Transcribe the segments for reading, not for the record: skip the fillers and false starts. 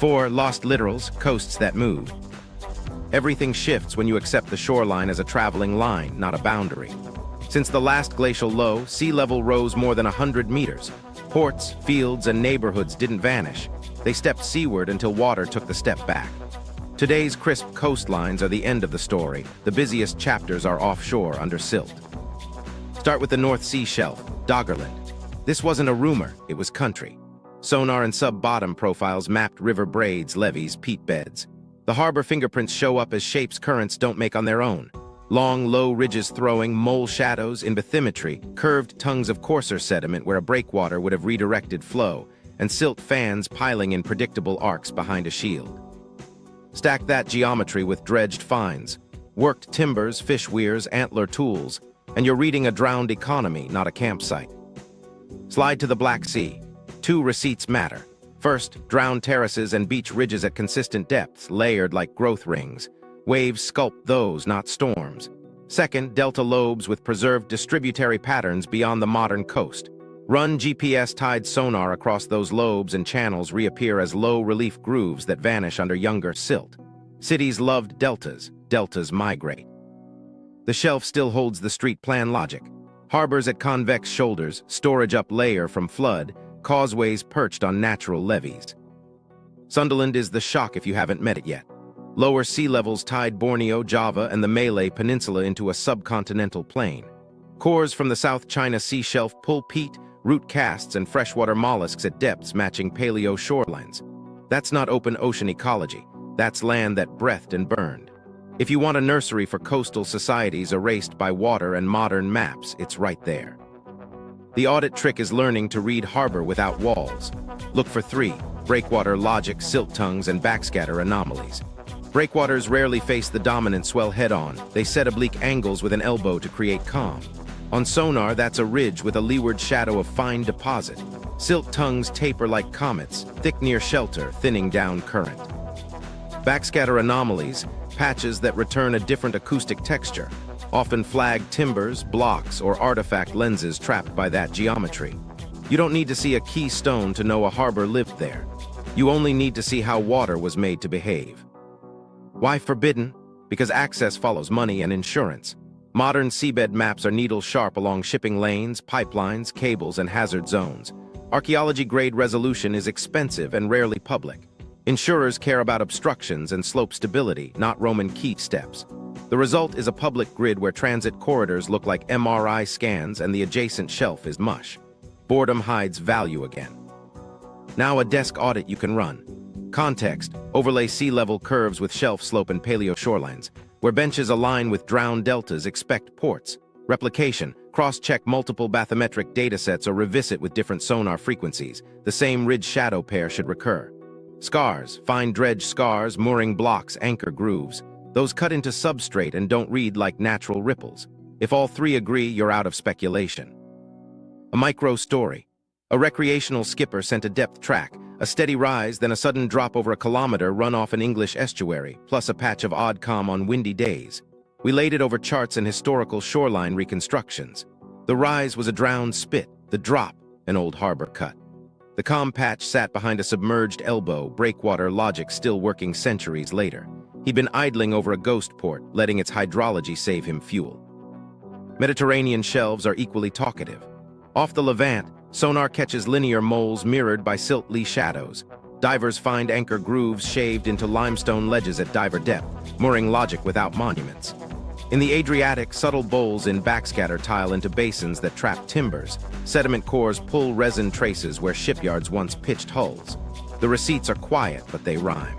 4. Lost littorals, coasts that move. Everything shifts when you accept the shoreline as a traveling line, not a boundary. Since the last glacial low, sea level rose more than 100 meters. Ports, fields, and neighborhoods didn't vanish. They stepped seaward until water took the step back. Today's crisp coastlines are the end of the story. The busiest chapters are offshore under silt. Start with the North Sea shelf, Doggerland. This wasn't a rumor, it was country. Sonar and sub-bottom profiles mapped river braids, levees, peat beds. The harbor fingerprints show up as shapes currents don't make on their own. Long, low ridges throwing, mole shadows in bathymetry, curved tongues of coarser sediment where a breakwater would have redirected flow, and silt fans piling in predictable arcs behind a shield. Stack that geometry with dredged finds, worked timbers, fish weirs, antler tools, and you're reading a drowned economy, not a campsite. Slide to the Black Sea. 2 receipts matter. First, drowned terraces and beach ridges at consistent depths, layered like growth rings. Waves sculpt those, not storms. Second, delta lobes with preserved distributary patterns beyond the modern coast. Run GPS-tied sonar across those lobes and channels reappear as low-relief grooves that vanish under younger silt. Cities loved deltas. Deltas migrate. The shelf still holds the street plan logic. Harbors at convex shoulders, storage up layer from flood, causeways perched on natural levees. Sunderland is the shock if you haven't met it yet. Lower sea levels tied Borneo, Java, and the Malay Peninsula into a subcontinental plain. Cores from the South China Sea shelf pull peat, root casts, and freshwater mollusks at depths matching paleo shorelines. That's not open ocean ecology. That's land that breathed and burned. If you want a nursery for coastal societies erased by water and modern maps, it's right there. The audit trick is learning to read harbor without walls. Look for 3: breakwater logic, silt tongues, and backscatter anomalies. Breakwaters rarely face the dominant swell head-on. They set oblique angles with an elbow to create calm. On sonar, that's a ridge with a leeward shadow of fine deposit. Silt tongues taper like comets, thick near shelter, thinning down current. Backscatter anomalies, patches that return a different acoustic texture, often flag timbers, blocks, or artifact lenses trapped by that geometry. You don't need to see a keystone to know a harbor lived there. You only need to see how water was made to behave. Why forbidden? Because access follows money and insurance. Modern seabed maps are needle-sharp along shipping lanes, pipelines, cables, and hazard zones. Archaeology-grade resolution is expensive and rarely public. Insurers care about obstructions and slope stability, not Roman key steps. The result is a public grid where transit corridors look like MRI scans and the adjacent shelf is mush. Boredom hides value again. Now a desk audit you can run. Context: overlay sea level curves with shelf slope and paleo shorelines. Where benches align with drowned deltas, expect ports. Replication: cross-check multiple bathymetric datasets or revisit with different sonar frequencies. The same ridge shadow pair should recur. Scars: fine dredge scars, mooring blocks, anchor grooves. Those cut into substrate and don't read like natural ripples. If all 3 agree, you're out of speculation. A micro story. A recreational skipper sent a depth track, a steady rise, then a sudden drop over a kilometer run off an English estuary, plus a patch of odd calm on windy days. We laid it over charts and historical shoreline reconstructions. The rise was a drowned spit, the drop, an old harbor cut. The calm patch sat behind a submerged elbow, breakwater logic still working centuries later. He'd been idling over a ghost port, letting its hydrology save him fuel. Mediterranean shelves are equally talkative. Off the Levant, sonar catches linear moles mirrored by silt lee shadows. Divers find anchor grooves shaved into limestone ledges at diver depth, mooring logic without monuments. In the Adriatic, subtle bowls in backscatter tile into basins that trap timbers. Sediment cores pull resin traces where shipyards once pitched hulls. The receipts are quiet, but they rhyme.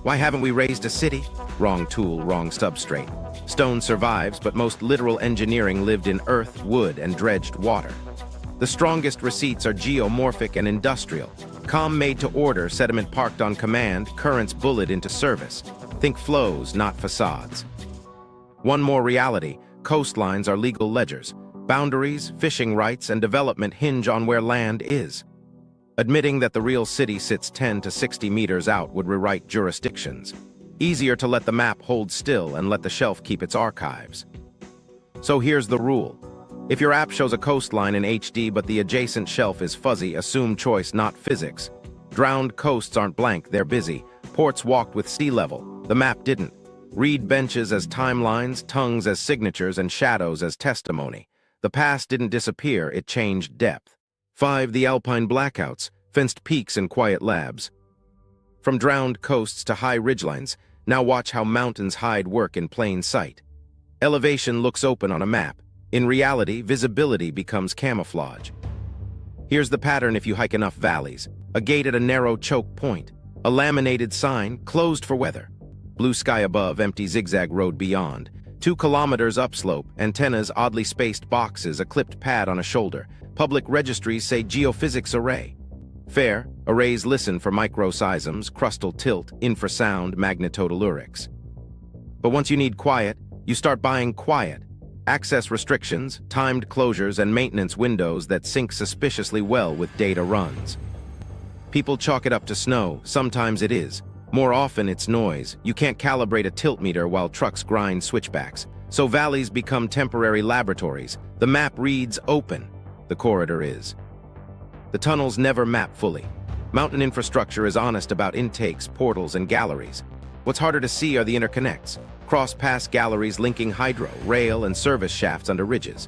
Why haven't we raised a city? Wrong tool, wrong substrate. Stone survives, but most literal engineering lived in earth, wood, and dredged water. The strongest receipts are geomorphic and industrial. Calm made to order, sediment parked on command, currents bullet into service. Think flows, not facades. One more reality: coastlines are legal ledgers. Boundaries, fishing rights, and development hinge on where land is. Admitting that the real city sits 10 to 60 meters out would rewrite jurisdictions. Easier to let the map hold still and let the shelf keep its archives. So here's the rule. If your app shows a coastline in HD but the adjacent shelf is fuzzy, assume choice, not physics. Drowned coasts aren't blank, they're busy. Ports walked with sea level. The map didn't. Read benches as timelines, tongues as signatures, and shadows as testimony. The past didn't disappear, it changed depth. 5. The Alpine Blackouts, fenced peaks and quiet labs. From drowned coasts to high ridgelines, now watch how mountains hide work in plain sight. Elevation looks open on a map. In reality, visibility becomes camouflage. Here's the pattern if you hike enough valleys. A gate at a narrow choke point. A laminated sign, closed for weather. Blue sky above, empty zigzag road beyond. 2 kilometers upslope, antennas, oddly spaced boxes, a clipped pad on a shoulder. Public registries say geophysics array. Fair, arrays listen for microseisms, crustal tilt, infrasound, magnetotellurics. But once you need quiet, you start buying quiet. Access restrictions, timed closures, and maintenance windows that sync suspiciously well with data runs. People chalk it up to snow, sometimes it is. More often it's noise. You can't calibrate a tilt meter while trucks grind switchbacks. So valleys become temporary laboratories. The map reads open. The corridor is. The tunnels never map fully. Mountain infrastructure is honest about intakes, portals, and galleries. What's harder to see are the interconnects. Cross-pass galleries linking hydro, rail, and service shafts under ridges.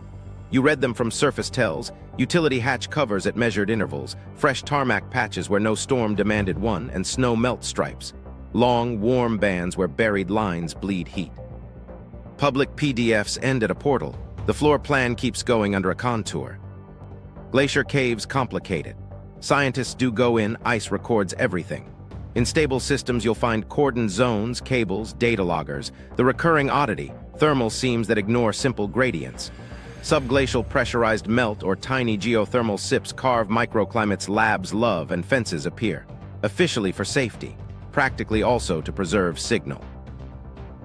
You read them from surface tells, utility hatch covers at measured intervals, fresh tarmac patches where no storm demanded one, and snow melt stripes. Long, warm bands where buried lines bleed heat. Public PDFs end at a portal. The floor plan keeps going under a contour. Glacier caves complicated. Scientists do go in, ice records everything. In stable systems, you'll find cordon zones, cables, data loggers. The recurring oddity, thermal seams that ignore simple gradients. Subglacial pressurized melt or tiny geothermal sips carve microclimates labs love and fences appear. Officially for safety, practically also to preserve signal.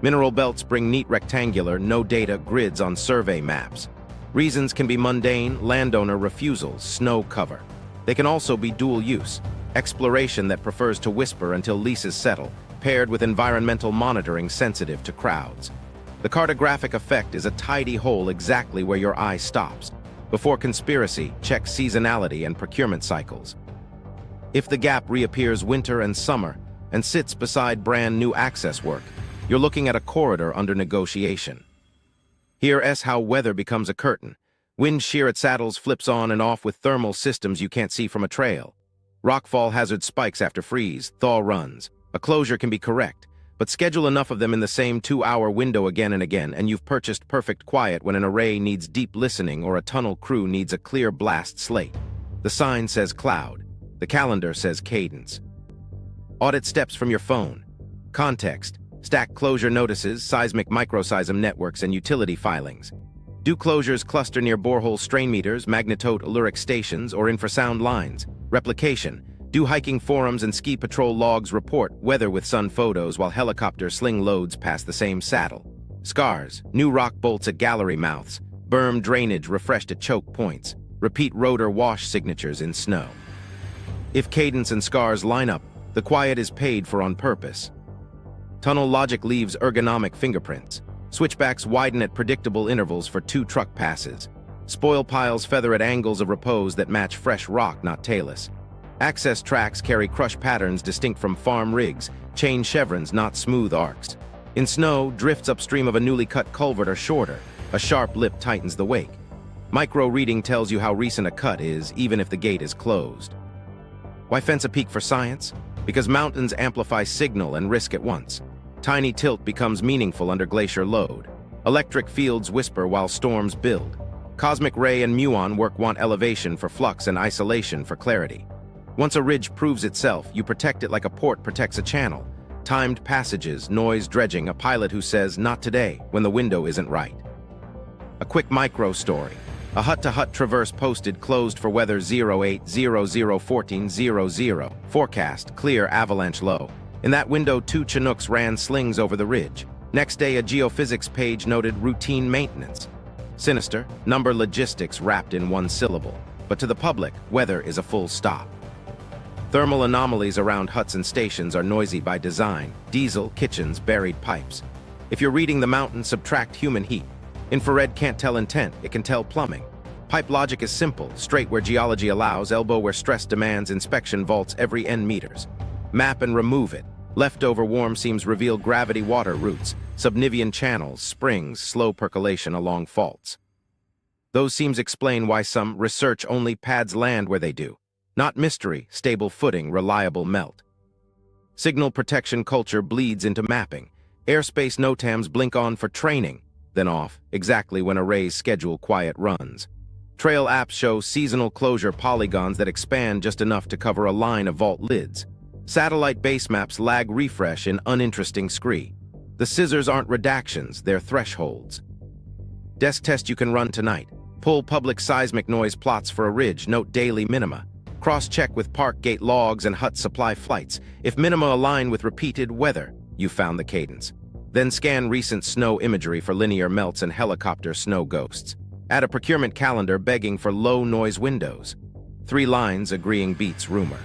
Mineral belts bring neat rectangular, no data grids on survey maps. Reasons can be mundane, landowner refusals, snow cover. They can also be dual use. Exploration that prefers to whisper until leases settle, paired with environmental monitoring sensitive to crowds. The cartographic effect is a tidy hole exactly where your eye stops. Before conspiracy, check seasonality and procurement cycles. If the gap reappears winter and summer and sits beside brand new access work, you're looking at a corridor under negotiation. Here's how weather becomes a curtain. Wind shear at saddles flips on and off with thermal systems you can't see from a trail. Rockfall hazard spikes after freeze, thaw runs. A closure can be correct, but schedule enough of them in the same 2-hour window again and again, and you've purchased perfect quiet when an array needs deep listening or a tunnel crew needs a clear blast slate. The sign says cloud. The calendar says cadence. Audit steps from your phone. Context. Stack closure notices, seismic microseism networks, and utility filings. Do closures cluster near borehole strain meters, magnetotelluric stations, or infrasound lines? Replication. Do hiking forums and ski patrol logs report weather with sun photos while helicopters sling loads past the same saddle? Scars. New rock bolts at gallery mouths. Berm drainage refreshed at choke points. Repeat rotor wash signatures in snow. If cadence and scars line up, the quiet is paid for on purpose. Tunnel logic leaves ergonomic fingerprints. Switchbacks widen at predictable intervals for 2 truck passes. Spoil piles feather at angles of repose that match fresh rock, not talus. Access tracks carry crush patterns distinct from farm rigs, chain chevrons, not smooth arcs. In snow, drifts upstream of a newly cut culvert are shorter. A sharp lip tightens the wake. Micro reading tells you how recent a cut is, even if the gate is closed. Why fence a peak for science? Because mountains amplify signal and risk at once. Tiny tilt becomes meaningful under glacier load. Electric fields whisper while storms build. Cosmic ray and muon want elevation for flux and isolation for clarity. Once a ridge proves itself, you protect it like a port protects a channel. Timed passages, noise dredging, a pilot who says, "Not today," when the window isn't right. A quick micro story. A hut-to-hut traverse posted closed for weather 08001400. Forecast, clear, avalanche low. In that window, 2 Chinooks ran slings over the ridge. Next day, a geophysics page noted routine maintenance. Sinister, number logistics wrapped in 1 syllable. But to the public, weather is a full stop. Thermal anomalies around huts and stations are noisy by design. Diesel, kitchens, buried pipes. If you're reading the mountain, subtract human heat. Infrared can't tell intent, it can tell plumbing. Pipe logic is simple: straight where geology allows, elbow where stress demands, inspection vaults every n meters. Map and remove it. Leftover warm seams reveal gravity water routes, subnivean channels, springs, slow percolation along faults. Those seams explain why some research only pads land where they do. Not mystery, stable footing, reliable melt. Signal protection culture bleeds into mapping. Airspace NOTAMs blink on for training, then off, exactly when arrays schedule quiet runs. Trail apps show seasonal closure polygons that expand just enough to cover a line of vault lids. Satellite base maps lag refresh in uninteresting scree. The scissors aren't redactions, they're thresholds. Desk test you can run tonight. Pull public seismic noise plots for a ridge, note daily minima. Cross-check with park gate logs and hut supply flights. If minima align with repeated weather, you found the cadence. Then scan recent snow imagery for linear melts and helicopter snow ghosts. Add a procurement calendar begging for low-noise windows. 3 lines agreeing beats rumor.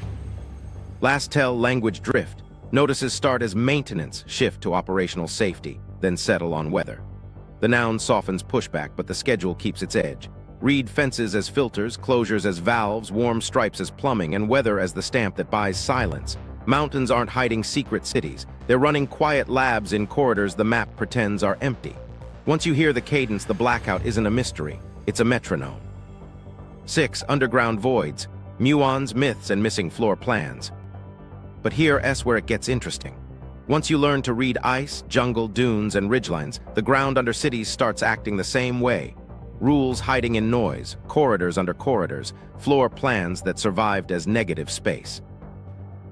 Last tell language drift. Notices start as maintenance, shift to operational safety, then settle on weather. The noun softens pushback, but the schedule keeps its edge. Read fences as filters, closures as valves, warm stripes as plumbing, and weather as the stamp that buys silence. Mountains aren't hiding secret cities. They're running quiet labs in corridors the map pretends are empty. Once you hear the cadence, the blackout isn't a mystery, it's a metronome. 6. Underground voids, muons, myths, and missing floor plans. But here's where it gets interesting. Once you learn to read ice, jungle, dunes, and ridgelines, the ground under cities starts acting the same way. Rules hiding in noise, corridors under corridors, floor plans that survived as negative space.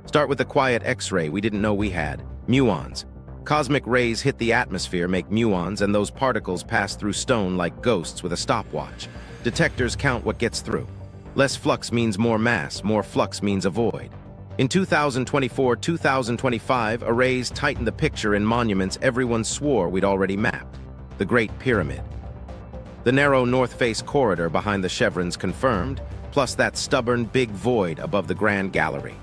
Start with the quiet X-ray we didn't know we had, muons. Cosmic rays hit the atmosphere, make muons, and those particles pass through stone like ghosts with a stopwatch. Detectors count what gets through. Less flux means more mass, more flux means a void. In 2024-2025, arrays tightened the picture in monuments everyone swore we'd already mapped. The Great Pyramid. The narrow north face corridor behind the chevrons confirmed, plus that stubborn big void above the Grand Gallery.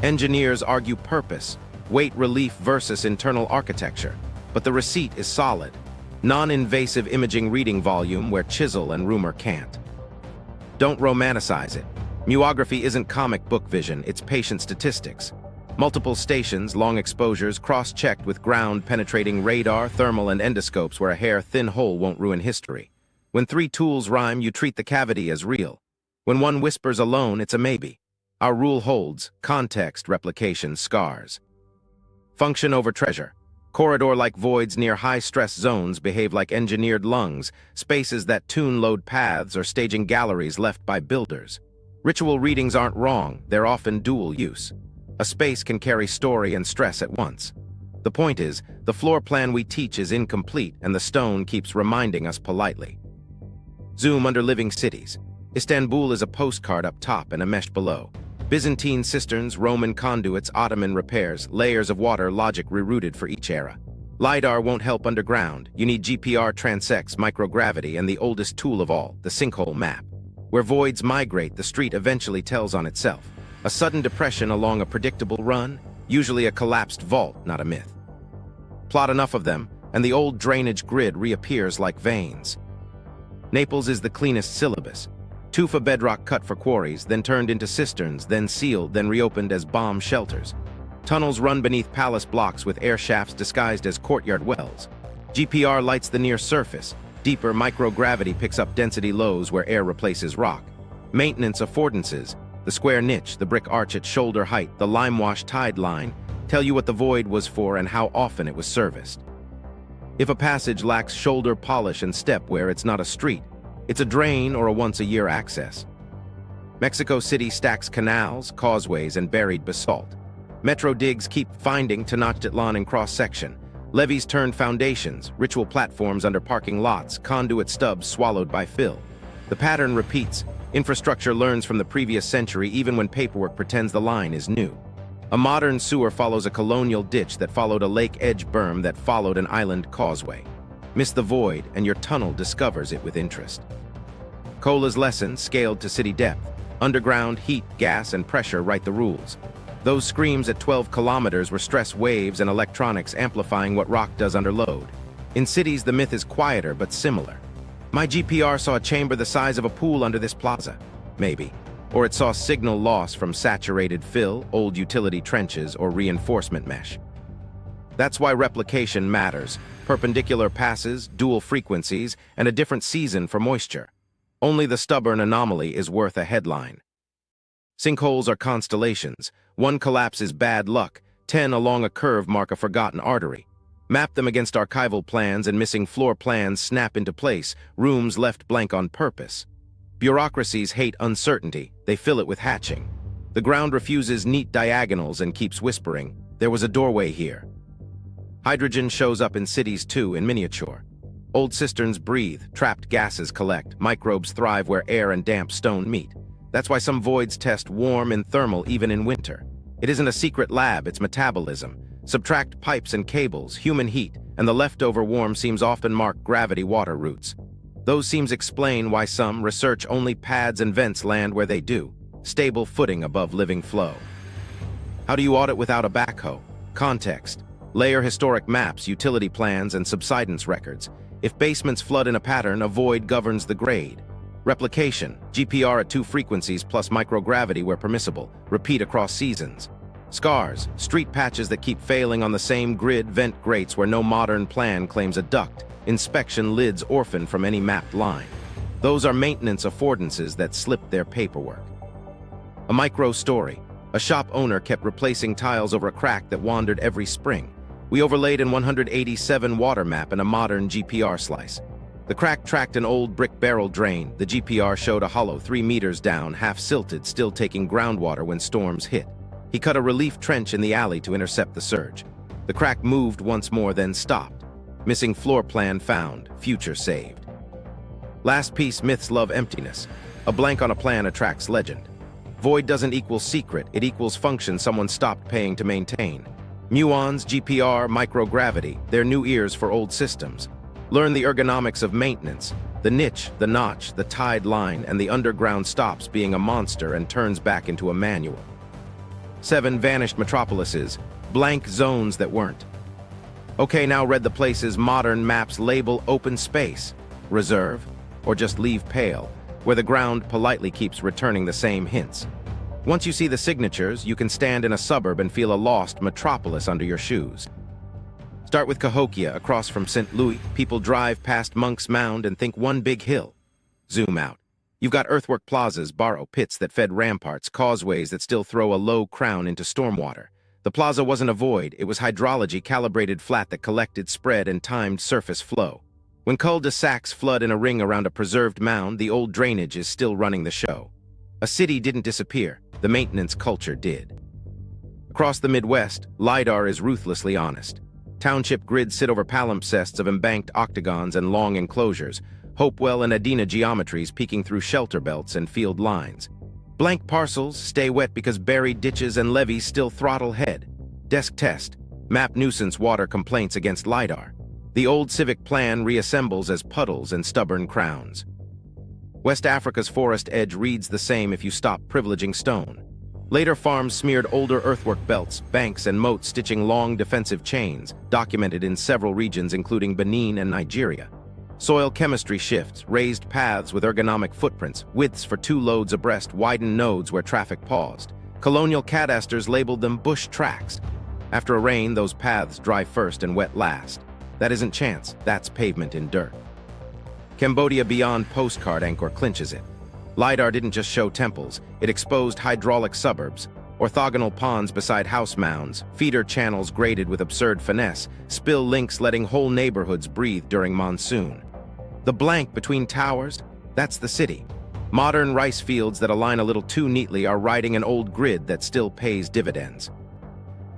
Engineers argue purpose, weight relief versus internal architecture, but the receipt is solid. Non-invasive imaging reading volume where chisel and rumor can't. Don't romanticize it. Muography isn't comic book vision, it's patient statistics. Multiple stations, long exposures, cross-checked with ground-penetrating radar, thermal, and endoscopes where a hair-thin hole won't ruin history. When 3 tools rhyme, you treat the cavity as real. When one whispers alone, it's a maybe. Our rule holds: context, replication, scars. Function over treasure. Corridor-like voids near high-stress zones behave like engineered lungs, spaces that tune load paths or staging galleries left by builders. Ritual readings aren't wrong, they're often dual use. A space can carry story and stress at once. The point is, the floor plan we teach is incomplete and the stone keeps reminding us politely. Zoom under living cities. Istanbul is a postcard up top and a mesh below. Byzantine cisterns, Roman conduits, Ottoman repairs, layers of water logic rerouted for each era. LIDAR won't help underground. You need GPR transects, microgravity, and the oldest tool of all, the sinkhole map. Where voids migrate, the street eventually tells on itself. A sudden depression along a predictable run, usually a collapsed vault, not a myth. Plot enough of them, and the old drainage grid reappears like veins. Naples is the cleanest syllabus. Tufa bedrock cut for quarries, then turned into cisterns, then sealed, then reopened as bomb shelters. Tunnels run beneath palace blocks with air shafts disguised as courtyard wells. GPR lights the near surface. Deeper microgravity picks up density lows where air replaces rock. Maintenance affordances, the square niche, the brick arch at shoulder height, the limewash tide line, tell you what the void was for and how often it was serviced. If a passage lacks shoulder polish and stepware, it's not a street. It's a drain or a once-a-year access. Mexico City stacks canals, causeways, and buried basalt. Metro digs keep finding Tenochtitlan in cross-section. Levees turn foundations, ritual platforms under parking lots, conduit stubs swallowed by fill. The pattern repeats. Infrastructure learns from the previous century even when paperwork pretends the line is new. A modern sewer follows a colonial ditch that followed a lake-edge berm that followed an island causeway. Miss the void, and your tunnel discovers it with interest. Kola's lesson, scaled to city depth. Underground, heat, gas, and pressure write the rules. Those screams at 12 kilometers were stress waves and electronics amplifying what rock does under load. In cities, the myth is quieter but similar. My GPR saw a chamber the size of a pool under this plaza. Maybe. Or it saw signal loss from saturated fill, old utility trenches, or reinforcement mesh. That's why replication matters. Perpendicular passes, dual frequencies, and a different season for moisture. Only the stubborn anomaly is worth a headline. Sinkholes are constellations. One collapse is bad luck. 10 along a curve mark a forgotten artery. Map them against archival plans and missing floor plans snap into place, rooms left blank on purpose. Bureaucracies hate uncertainty, they fill it with hatching. The ground refuses neat diagonals and keeps whispering, there was a doorway here. Hydrogen shows up in cities too, in miniature. Old cisterns breathe, trapped gases collect, microbes thrive where air and damp stone meet. That's why some voids test warm and thermal even in winter. It isn't a secret lab, it's metabolism. Subtract pipes and cables, human heat, and the leftover warm seams often mark gravity water routes. Those seams explain why some research-only pads and vents land where they do, stable footing above living flow. How do you audit without a backhoe? Context. Layer historic maps, utility plans, and subsidence records. If basements flood in a pattern, a void governs the grade. Replication. GPR at 2 frequencies plus microgravity where permissible. Repeat across seasons. Scars. Street patches that keep failing on the same grid, vent grates where no modern plan claims a duct. Inspection lids orphaned from any mapped line. Those are maintenance affordances that slip their paperwork. A micro story. A shop owner kept replacing tiles over a crack that wandered every spring. We overlaid an 187 water map and a modern GPR slice. The crack tracked an old brick barrel drain. The GPR showed a hollow 3 meters down, half silted, still taking groundwater when storms hit. He cut a relief trench in the alley to intercept the surge. The crack moved once more, then stopped. Missing floor plan found, future saved. Last piece, myths love emptiness. A blank on a plan attracts legend. Void doesn't equal secret, it equals function someone stopped paying to maintain. Muons, GPR, microgravity, they're new ears for old systems. Learn the ergonomics of maintenance. The niche, the notch, the tide line, and the underground stops being a monster and turns back into a manual. 7 vanished metropolises, blank zones that weren't. Okay, now read the places modern maps label open space, reserve, or just leave pale, where the ground politely keeps returning the same hints. Once you see the signatures, you can stand in a suburb and feel a lost metropolis under your shoes. Start with Cahokia, across from St. Louis. People drive past Monk's Mound and think one big hill. Zoom out. You've got earthwork plazas, borrow pits that fed ramparts, causeways that still throw a low crown into stormwater. The plaza wasn't a void, it was hydrology-calibrated flat that collected, spread, and timed surface flow. When cul-de-sacs flood in a ring around a preserved mound, the old drainage is still running the show. A city didn't disappear, the maintenance culture did. Across the Midwest, LIDAR is ruthlessly honest. Township grids sit over palimpsests of embanked octagons and long enclosures, Hopewell and Adena geometries peeking through shelter belts and field lines. Blank parcels stay wet because buried ditches and levees still throttle head. Desk test. Map nuisance water complaints against LIDAR. The old civic plan reassembles as puddles and stubborn crowns. West Africa's forest edge reads the same if you stop privileging stone. Later farms smeared older earthwork belts, banks, and moats stitching long defensive chains, documented in several regions including Benin and Nigeria. Soil chemistry shifts, raised paths with ergonomic footprints, widths for 2 loads abreast, widened nodes where traffic paused. Colonial cadasters labeled them bush tracks. After a rain, those paths dry first and wet last. That isn't chance, that's pavement in dirt. Cambodia beyond postcard anchor clinches it. LIDAR didn't just show temples, it exposed hydraulic suburbs, orthogonal ponds beside house mounds, feeder channels graded with absurd finesse, spill links letting whole neighborhoods breathe during monsoon. The blank between towers, that's the city. Modern rice fields that align a little too neatly are riding an old grid that still pays dividends.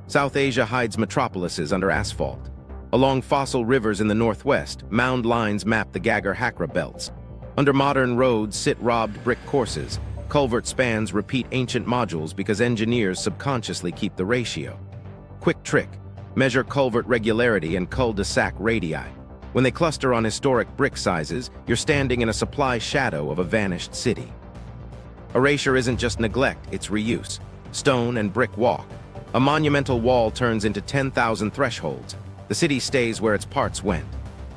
South Asia hides metropolises under asphalt. Along fossil rivers in the northwest, mound lines map the Gagger-Hakra belts. Under modern roads sit robbed brick courses. Culvert spans repeat ancient modules because engineers subconsciously keep the ratio. Quick trick, measure culvert regularity and cul-de-sac radii. When they cluster on historic brick sizes, you're standing in a supply shadow of a vanished city. Erasure isn't just neglect, it's reuse. Stone and brick walk. A monumental wall turns into 10,000 thresholds. The city stays where its parts went.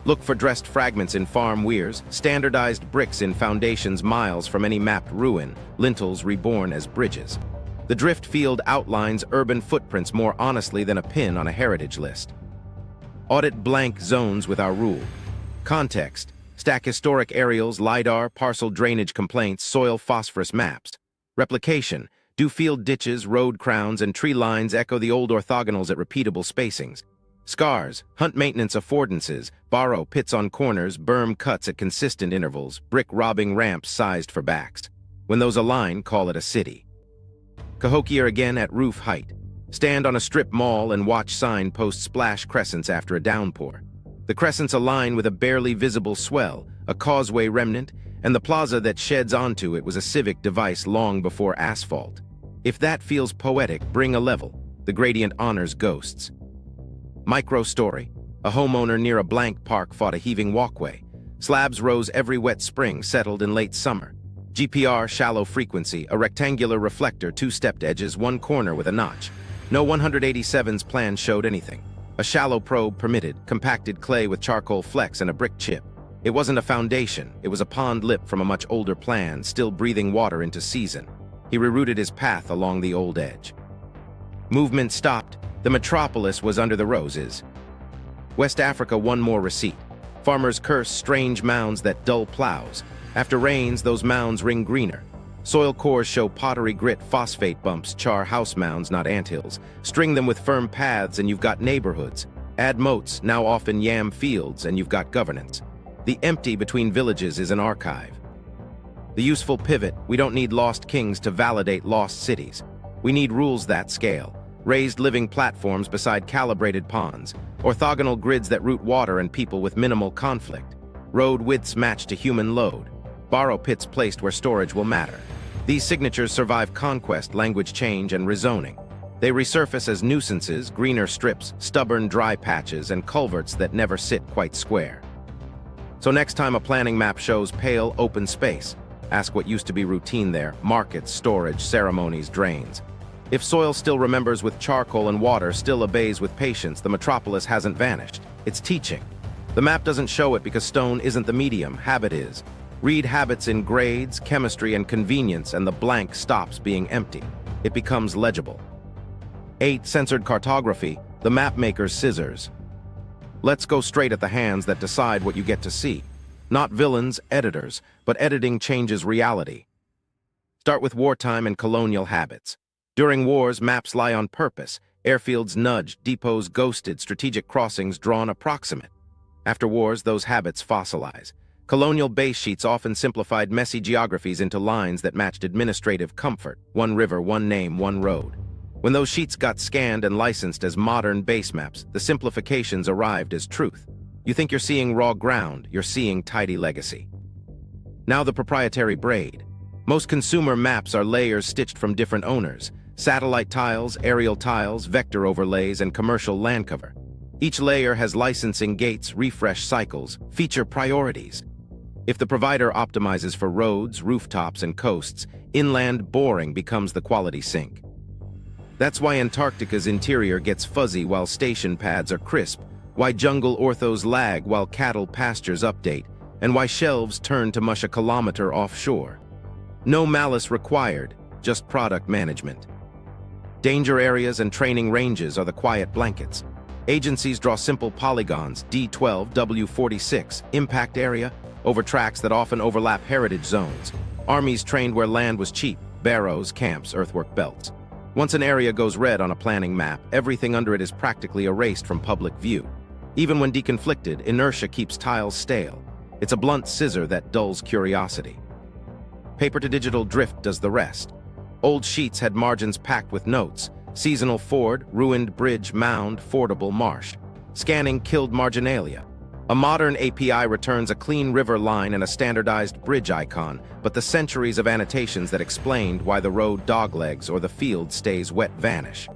Look for dressed fragments in farm weirs, standardized bricks in foundations miles from any mapped ruin, lintels reborn as bridges. The drift field outlines urban footprints more honestly than a pin on a heritage list. Audit blank zones with our rule. Context: stack historic aerials, LIDAR, parcel drainage complaints, soil phosphorus maps. Replication: do field ditches, road crowns, and tree lines echo the old orthogonals at repeatable spacings. Scars: hunt maintenance affordances, borrow pits on corners, berm cuts at consistent intervals, brick robbing ramps sized for backs. When those align, call it a city. Cahokia again at roof height. Stand on a strip mall and watch sign post splash crescents after a downpour. The crescents align with a barely visible swell, a causeway remnant, and the plaza that sheds onto it was a civic device long before asphalt. If that feels poetic, bring a level. The gradient honors ghosts. Micro story: a homeowner near a blank park fought a heaving walkway. Slabs rose every wet spring, settled in late summer. GPR: shallow frequency, a rectangular reflector, two-stepped edges, one corner with a notch. No 187's plan showed anything. A shallow probe permitted, compacted clay with charcoal flecks and a brick chip. It wasn't a foundation, it was a pond lip from a much older plan, still breathing water into season. He rerouted his path along the old edge. Movement stopped. The metropolis was under the roses. West Africa, one more receipt. Farmers curse strange mounds that dull plows. After rains, those mounds ring greener. Soil cores show pottery grit, phosphate bumps, char house mounds, not anthills. String them with firm paths and you've got neighborhoods. Add moats, now often yam fields, and you've got governance. The empty between villages is an archive. The useful pivot: we don't need lost kings to validate lost cities. We need rules that scale. Raised living platforms beside calibrated ponds. Orthogonal grids that route water and people with minimal conflict. Road widths matched to human load. Borrow pits placed where storage will matter. These signatures survive conquest, language change, and rezoning. They resurface as nuisances, greener strips, stubborn dry patches, and culverts that never sit quite square. So next time a planning map shows pale, open space, ask what used to be routine there: markets, storage, ceremonies, drains. If soil still remembers with charcoal and water still obeys with patience, the metropolis hasn't vanished. It's teaching. The map doesn't show it because stone isn't the medium, habit is. Read habits in grades, chemistry, and convenience, and the blank stops being empty. It becomes legible. 8. Censored cartography: the mapmaker's scissors. Let's go straight at the hands that decide what you get to see. Not villains, editors, but editing changes reality. Start with wartime and colonial habits. During wars, maps lie on purpose. Airfields nudged, depots ghosted, strategic crossings drawn approximate. After wars, those habits fossilize. Colonial base sheets often simplified messy geographies into lines that matched administrative comfort: one river, one name, one road. When those sheets got scanned and licensed as modern base maps, the simplifications arrived as truth. You think you're seeing raw ground, you're seeing tidy legacy. Now the proprietary braid. Most consumer maps are layers stitched from different owners: satellite tiles, aerial tiles, vector overlays, and commercial land cover. Each layer has licensing gates, refresh cycles, feature priorities. If the provider optimizes for roads, rooftops, and coasts, inland boring becomes the quality sink. That's why Antarctica's interior gets fuzzy while station pads are crisp, why jungle orthos lag while cattle pastures update, and why shelves turn to mush a kilometer offshore. No malice required, just product management. Danger areas and training ranges are the quiet blankets. Agencies draw simple polygons: D12, W46, impact area, over tracks that often overlap heritage zones. Armies trained where land was cheap: barrows, camps, earthwork belts. Once an area goes red on a planning map, everything under it is practically erased from public view. Even when deconflicted, inertia keeps tiles stale. It's a blunt scissor that dulls curiosity. Paper-to-digital drift does the rest. Old sheets had margins packed with notes: seasonal ford, ruined bridge, mound, fordable marsh. Scanning killed marginalia. A modern API returns a clean river line and a standardized bridge icon, but the centuries of annotations that explained why the road doglegs or the field stays wet vanish.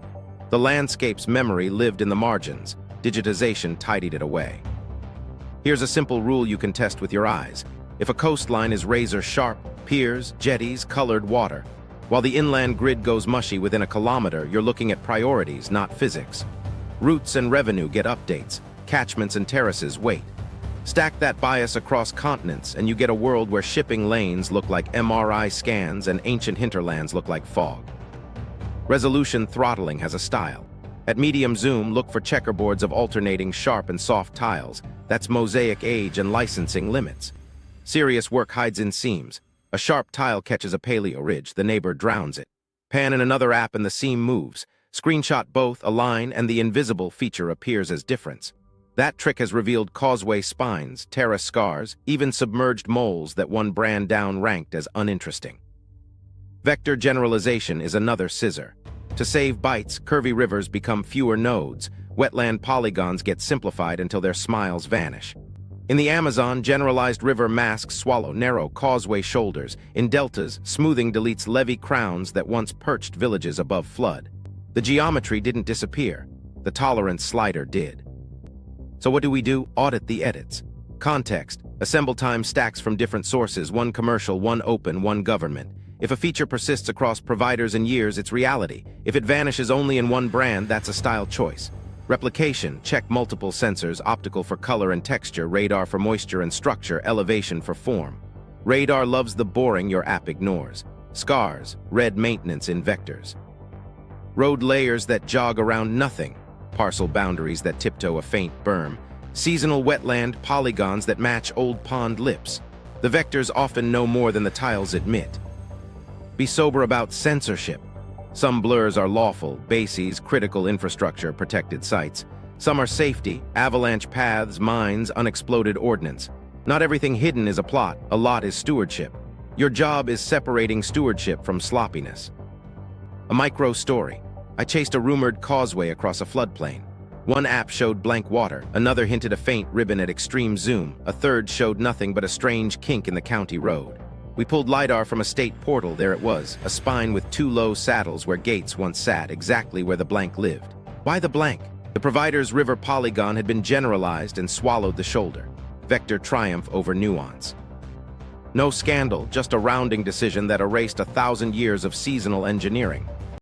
The landscape's memory lived in the margins. Digitization tidied it away. Here's a simple rule you can test with your eyes. If a coastline is razor-sharp, piers, jetties, colored water, while the inland grid goes mushy within a kilometer, you're looking at priorities, not physics. Routes and revenue get updates. Catchments and terraces wait. Stack that bias across continents, and you get a world where shipping lanes look like MRI scans and ancient hinterlands look like fog. Resolution throttling has a style. At medium zoom, look for checkerboards of alternating sharp and soft tiles. That's mosaic age and licensing limits. Serious work hides in seams. A sharp tile catches a paleo ridge, the neighbor drowns it. Pan in another app and the seam moves. Screenshot both, align, and the invisible feature appears as difference. That trick has revealed causeway spines, terrace scars, even submerged moles that one brand down ranked as uninteresting. Vector generalization is another scissor. To save bytes, curvy rivers become fewer nodes. Wetland polygons get simplified until their smiles vanish. In the Amazon, generalized river masks swallow narrow causeway shoulders. In deltas, smoothing deletes levee crowns that once perched villages above flood. The geometry didn't disappear. The tolerance slider did. So what do? Audit the edits. Context. Assemble time stacks from different sources, one commercial, one open, one government. If a feature persists across providers and years, it's reality. If it vanishes only in one brand, that's a style choice. Replication. Check multiple sensors, optical for color and texture, radar for moisture and structure, elevation for form. Radar loves the boring your app ignores. Scars. Red maintenance in vectors. Road layers that jog around nothing. Parcel boundaries that tiptoe a faint berm. Seasonal wetland polygons that match old pond lips. The vectors often know more than the tiles admit. Be sober about censorship. Some blurs are lawful, bases, critical infrastructure, protected sites. Some are safety, avalanche paths, mines, unexploded ordnance. Not everything hidden is a plot, a lot is stewardship. Your job is separating stewardship from sloppiness. A micro story. I chased a rumored causeway across a floodplain. One app showed blank water, another hinted a faint ribbon at extreme zoom, a third showed nothing but a strange kink in the county road. We pulled LIDAR from a state portal. There it was, a spine with two low saddles where gates once sat, exactly where the blank lived. Why the blank? The provider's river polygon had been generalized and swallowed the shoulder. Vector triumph over nuance. No scandal, just a rounding decision that erased 1,000 years of seasonal engineering.